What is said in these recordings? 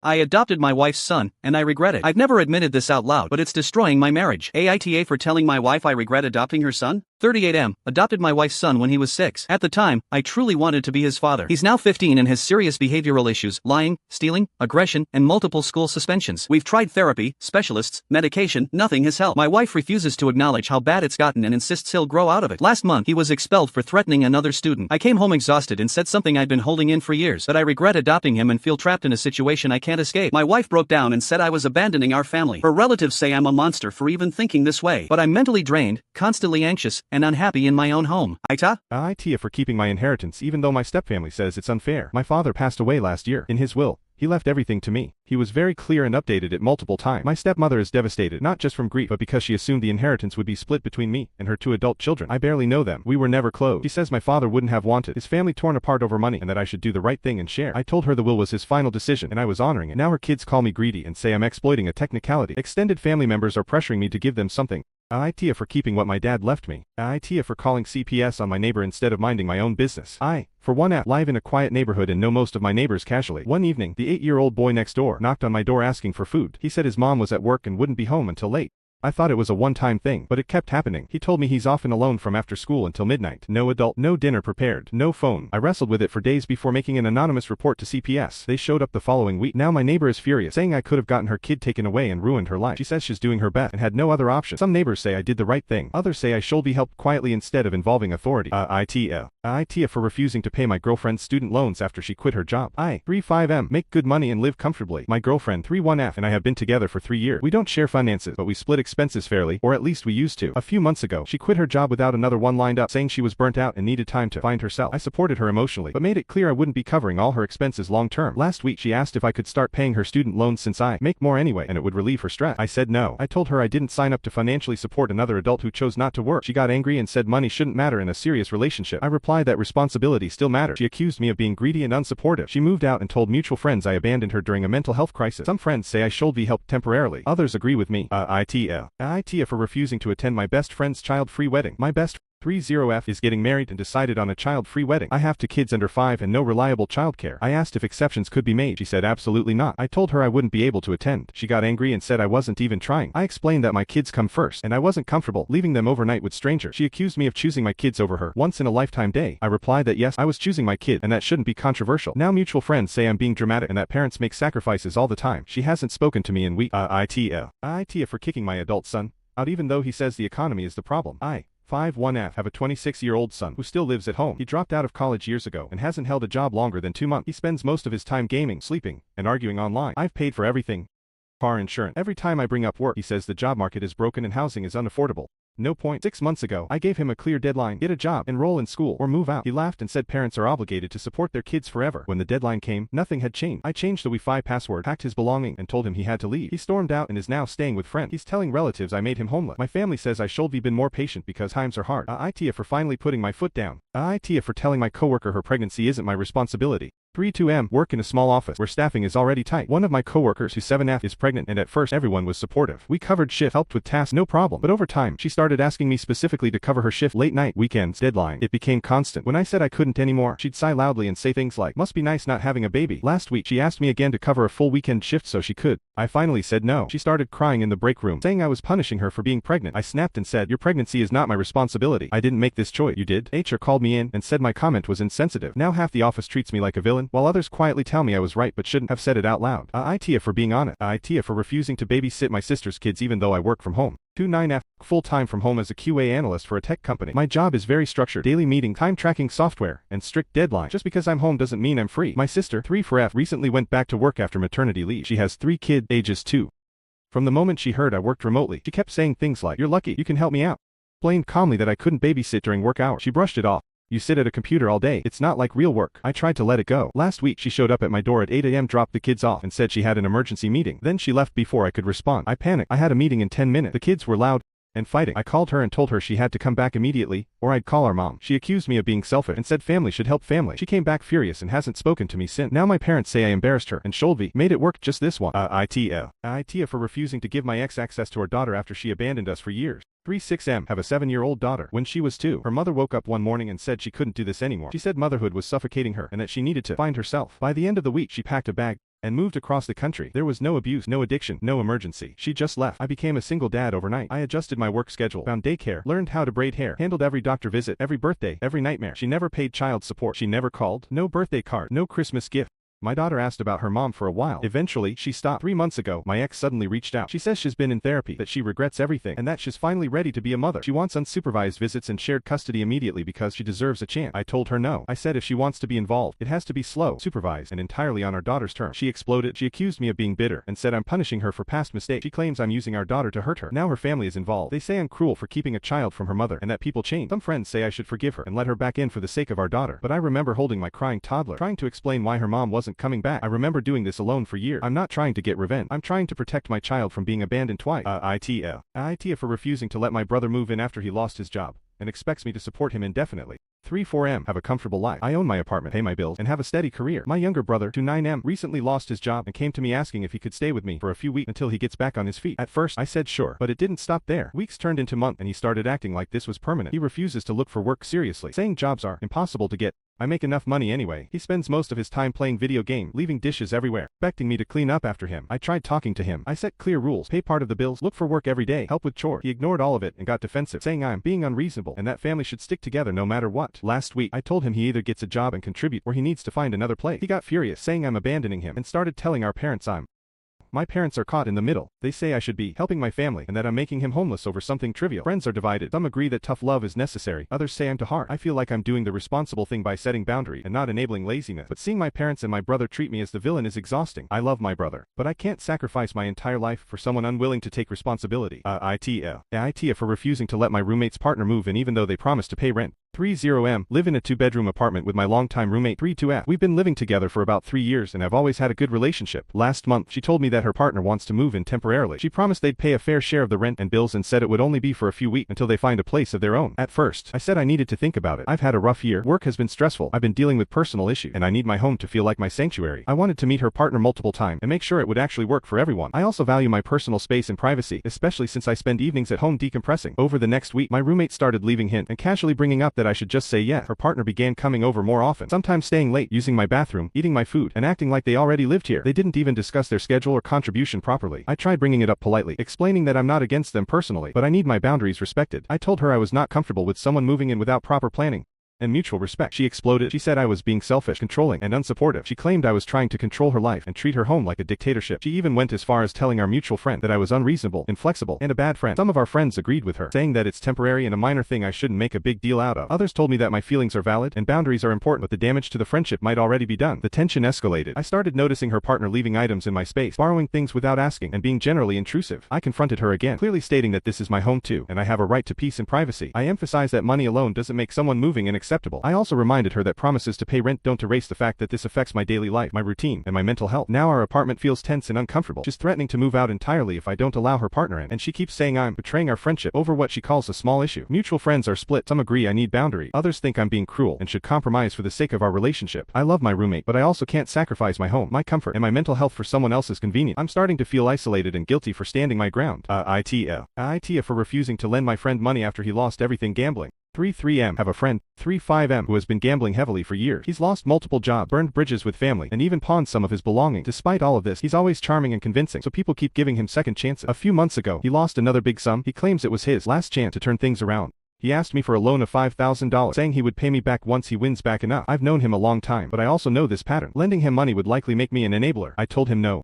I adopted my wife's son, and I regret it. I've never admitted this out loud, but it's destroying my marriage. AITA for telling my wife I regret adopting her son? 38M, adopted my wife's son when he was 6. At the time, I truly wanted to be his father. He's now 15 and has serious behavioral issues, lying, stealing, aggression, and multiple school suspensions. We've tried therapy, specialists, medication, nothing has helped. My wife refuses to acknowledge how bad it's gotten and insists he'll grow out of it. Last month, he was expelled for threatening another student. I came home exhausted and said something I'd been holding in for years, that I regret adopting him and feel trapped in a situation I can't escape. My wife broke down and said I was abandoning our family. Her relatives say I'm a monster for even thinking this way, but I'm mentally drained, constantly anxious, and unhappy in my own home. AITA? AITA for keeping my inheritance even though my stepfamily says it's unfair. My father passed away last year. In his will, he left everything to me. He was very clear and updated it multiple times. My stepmother is devastated, not just from grief, but because she assumed the inheritance would be split between me and her 2 adult children. I barely know them. We were never close. She says my father wouldn't have wanted his family torn apart over money and that I should do the right thing and share. I told her the will was his final decision and I was honoring it. Now her kids call me greedy and say I'm exploiting a technicality. Extended family members are pressuring me to give them something. AITA for keeping what my dad left me. AITA for calling CPS on my neighbor instead of minding my own business. For one, live in a quiet neighborhood and know most of my neighbors casually. One evening, the 8-year-old boy next door knocked on my door asking for food. He said his mom was at work and wouldn't be home until late. I thought it was a one-time thing, but it kept happening. He told me he's often alone from after school until midnight. No adult, no dinner prepared, no phone. I wrestled with it for days before making an anonymous report to CPS. They showed up the following week. Now my neighbor is furious, saying I could have gotten her kid taken away and ruined her life. She says she's doing her best and had no other option. Some neighbors say I did the right thing. Others say I should be helped quietly instead of involving authority. AITA for refusing to pay my girlfriend's student loans after she quit her job. 35M, make good money and live comfortably. My girlfriend 31F and I have been together for 3 years. We don't share finances, but we split expenses fairly, or at least we used to. A few months ago, she quit her job without another one lined up, saying she was burnt out and needed time to find herself. I supported her emotionally, but made it clear I wouldn't be covering all her expenses long term. Last week she asked if I could start paying her student loans since I make more anyway and it would relieve her stress. I said no. I told her I didn't sign up to financially support another adult who chose not to work. She got angry and said money shouldn't matter in a serious relationship. I replied that responsibility still mattered. She accused me of being greedy and unsupportive. She moved out and told mutual friends I abandoned her during a mental health crisis. Some friends say I should be helped temporarily. Others agree with me. AITA for refusing to attend my best friend's child-free wedding. My best 30F is getting married and decided on a child-free wedding. I have 2 kids under 5 and no reliable childcare. I asked if exceptions could be made. She said absolutely not. I told her I wouldn't be able to attend. She got angry and said I wasn't even trying. I explained that my kids come first and I wasn't comfortable leaving them overnight with strangers. She accused me of choosing my kids over her once-in-a-lifetime day. I replied that yes, I was choosing my kid and that shouldn't be controversial. Now mutual friends say I'm being dramatic and that parents make sacrifices all the time. She hasn't spoken to me in weeks. AITA for kicking my adult son out even though he says the economy is the problem. 51F have a 26-year-old son who still lives at home. He dropped out of college years ago and hasn't held a job longer than 2 months. He spends most of his time gaming, sleeping, and arguing online. I've paid for everything. Car insurance. Every time I bring up work, he says the job market is broken and housing is unaffordable. No point. 6 months ago, I gave him a clear deadline: get a job, enroll in school, or move out. He laughed and said parents are obligated to support their kids forever. When the deadline came, nothing had changed. I changed the Wi-Fi password, hacked his belongings, and told him he had to leave. He stormed out and is now staying with friends. He's telling relatives I made him homeless. My family says I should be been more patient because times are hard. AITA for finally putting my foot down. AITA for telling my coworker her pregnancy isn't my responsibility. 32M, work in a small office where staffing is already tight. One of my coworkers who's 7F is pregnant and at first everyone was supportive. We covered shift, helped with tasks, no problem. But over time, she started asking me specifically to cover her shift, late night, weekends, deadline. It became constant. When I said I couldn't anymore, she'd sigh loudly and say things like, must be nice not having a baby. Last week, she asked me again to cover a full weekend shift so she could. I finally said no. She started crying in the break room, saying I was punishing her for being pregnant. I snapped and said, your pregnancy is not my responsibility. I didn't make this choice. You did? HR called me in and said my comment was insensitive. Now half the office treats me like a villain, while others quietly tell me I was right but shouldn't have said it out loud. AITA for being honest. AITA for refusing to babysit my sister's kids even though I work from home. 29F, full-time from home as a QA analyst for a tech company. My job is very structured, daily meeting, time-tracking software, and strict deadline. Just because I'm home doesn't mean I'm free. My sister, 3F, recently went back to work after maternity leave. She has 3 kids, ages 2. From the moment she heard I worked remotely, she kept saying things like, you're lucky, you can help me out. Explained calmly that I couldn't babysit during work hours. She brushed it off. You sit at a computer all day. It's not like real work. I tried to let it go. Last week she showed up at my door at 8 a.m., dropped the kids off, and said she had an emergency meeting. Then she left before I could respond. I panicked. I had a meeting in 10 minutes. The kids were loud and fighting. I called her and told her she had to come back immediately, or I'd call our mom. She accused me of being selfish and said family should help family. She came back furious and hasn't spoken to me since. Now my parents say I embarrassed her, and Sholvi made it work just this one. AITA for refusing to give my ex access to our daughter after she abandoned us for years. 36M have a 7-year-old daughter. When she was 2, her mother woke up one morning and said she couldn't do this anymore. She said motherhood was suffocating her and that she needed to find herself. By the end of the week she packed a bag, and moved across the country. There was no abuse, no addiction, no emergency. She just left. I became a single dad overnight. I adjusted my work schedule, found daycare, learned how to braid hair, handled every doctor visit, every birthday, every nightmare. She never paid child support. She never called. No birthday card, no Christmas gift. My daughter asked about her mom for a while. Eventually, she stopped. 3 months ago, my ex suddenly reached out. She says she's been in therapy, that she regrets everything, and that she's finally ready to be a mother. She wants unsupervised visits and shared custody immediately because she deserves a chance. I told her no. I said if she wants to be involved, it has to be slow, supervised, and entirely on our daughter's terms. She exploded. She accused me of being bitter and said I'm punishing her for past mistakes. She claims I'm using our daughter to hurt her. Now her family is involved. They say I'm cruel for keeping a child from her mother and that people change. Some friends say I should forgive her and let her back in for the sake of our daughter. But I remember holding my crying toddler, trying to explain why her mom wasn't coming back. I remember doing this alone for years. I'm not trying to get revenge. I'm trying to protect my child from being abandoned twice. AITA for refusing to let my brother move in after he lost his job and expects me to support him indefinitely. 34M have a comfortable life. I own my apartment, pay my bills, and have a steady career. My younger brother, 29M, recently lost his job and came to me asking if he could stay with me for a few weeks until he gets back on his feet. At first, I said sure, but it didn't stop there. Weeks turned into months and he started acting like this was permanent. He refuses to look for work seriously, saying jobs are impossible to get. I make enough money anyway. He spends most of his time playing video games, leaving dishes everywhere, expecting me to clean up after him. I tried talking to him. I set clear rules, pay part of the bills, look for work every day, help with chores. He ignored all of it and got defensive, saying I'm being unreasonable and that family should stick together no matter what. Last week, I told him he either gets a job and contribute or he needs to find another place. He got furious, saying I'm abandoning him and started telling our parents my parents are caught in the middle. They say I should be helping my family and that I'm making him homeless over something trivial. Friends are divided. Some agree that tough love is necessary. Others say I'm too hard. I feel like I'm doing the responsible thing by setting boundaries and not enabling laziness. But seeing my parents and my brother treat me as the villain is exhausting. I love my brother, but I can't sacrifice my entire life for someone unwilling to take responsibility. AITA for refusing to let my roommate's partner move in even though they promised to pay rent. 30M, live in a 2-bedroom apartment with my longtime roommate. 32F, we've been living together for about 3 years and I've always had a good relationship. Last month, she told me that her partner wants to move in temporarily. She promised they'd pay a fair share of the rent and bills and said it would only be for a few weeks until they find a place of their own. At first, I said I needed to think about it. I've had a rough year, work has been stressful, I've been dealing with personal issues, and I need my home to feel like my sanctuary. I wanted to meet her partner multiple times and make sure it would actually work for everyone. I also value my personal space and privacy, especially since I spend evenings at home decompressing. Over the next week, my roommate started leaving hints and casually bringing up that I should just say yes. Her partner began coming over more often, sometimes staying late, using my bathroom, eating my food, and acting like they already lived here. They didn't even discuss their schedule or contribution properly. I tried bringing it up politely, explaining that I'm not against them personally, but I need my boundaries respected. I told her I was not comfortable with someone moving in without proper planning and mutual respect. She exploded. She said I was being selfish, controlling, and unsupportive. She claimed I was trying to control her life and treat her home like a dictatorship. She even went as far as telling our mutual friend that I was unreasonable, inflexible, and a bad friend. Some of our friends agreed with her, saying that it's temporary and a minor thing I shouldn't make a big deal out of. Others told me that my feelings are valid and boundaries are important, but the damage to the friendship might already be done. The tension escalated. I started noticing her partner leaving items in my space, borrowing things without asking, and being generally intrusive. I confronted her again, clearly stating that this is my home too, and I have a right to peace and privacy. I emphasized that money alone doesn't make someone moving unacceptable. I also reminded her that promises to pay rent don't erase the fact that this affects my daily life, my routine, and my mental health. Now our apartment feels tense and uncomfortable. She's threatening to move out entirely if I don't allow her partner in, and she keeps saying I'm betraying our friendship over what she calls a small issue. Mutual friends are split. Some agree I need boundaries. Others think I'm being cruel and should compromise for the sake of our relationship. I love my roommate, but I also can't sacrifice my home, my comfort, and my mental health for someone else's convenience. I'm starting to feel isolated and guilty for standing my ground. AITA for refusing to lend my friend money after he lost everything gambling. 33M have a friend, 35M, who has been gambling heavily for years. He's lost multiple jobs, burned bridges with family, and even pawned some of his belongings. Despite all of this, he's always charming and convincing, so people keep giving him second chances. A few months ago, he lost another big sum. He claims it was his last chance to turn things around. He asked me for a loan of $5,000, saying he would pay me back once he wins back enough. I've known him a long time, but I also know this pattern. Lending him money would likely make me an enabler. I told him no,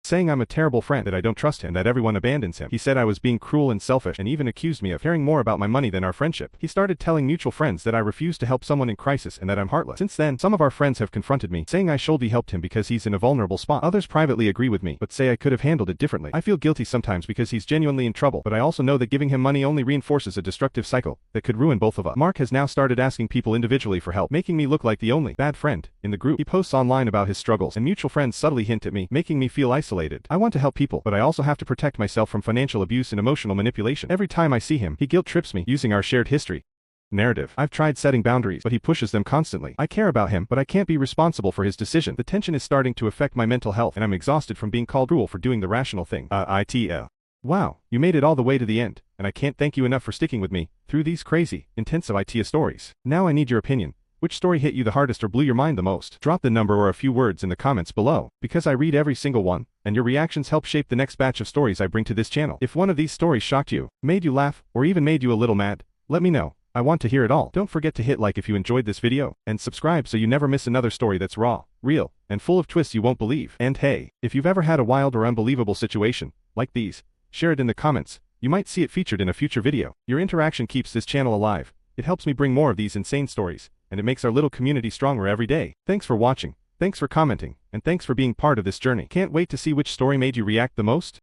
saying I'm a terrible friend, that I don't trust him, that everyone abandons him. He said I was being cruel and selfish, and even accused me of caring more about my money than our friendship. He started telling mutual friends that I refuse to help someone in crisis and that I'm heartless. Since then, some of our friends have confronted me, saying I should have helped him because he's in a vulnerable spot. Others privately agree with me, but say I could have handled it differently. I feel guilty sometimes because he's genuinely in trouble, but I also know that giving him money only reinforces a destructive cycle that could ruin both of us. Mark has now started asking people individually for help, making me look like the only bad friend in the group. He posts online about his struggles, and mutual friends subtly hint at me, making me feel isolated. I want to help people, but I also have to protect myself from financial abuse and emotional manipulation. Every time I see him, he guilt trips me using our shared history narrative. I've tried setting boundaries, but he pushes them constantly. I care about him, but I can't be responsible for his decision. The tension is starting to affect my mental health, and I'm exhausted from being called cruel for doing the rational thing. AITA. Wow, you made it all the way to the end, and I can't thank you enough for sticking with me through these crazy, intensive AITA stories. Now I need your opinion. Which story hit you the hardest or blew your mind the most? Drop the number or a few words in the comments below, because I read every single one, and your reactions help shape the next batch of stories I bring to this channel. If one of these stories shocked you, made you laugh, or even made you a little mad, let me know. I want to hear it all. Don't forget to hit like if you enjoyed this video, and subscribe so you never miss another story that's raw, real, and full of twists you won't believe. And hey, if you've ever had a wild or unbelievable situation, like these, share it in the comments. You might see it featured in a future video. Your interaction keeps this channel alive. It helps me bring more of these insane stories, and it makes our little community stronger every day. Thanks for watching, thanks for commenting, and thanks for being part of this journey. Can't wait to see which story made you react the most.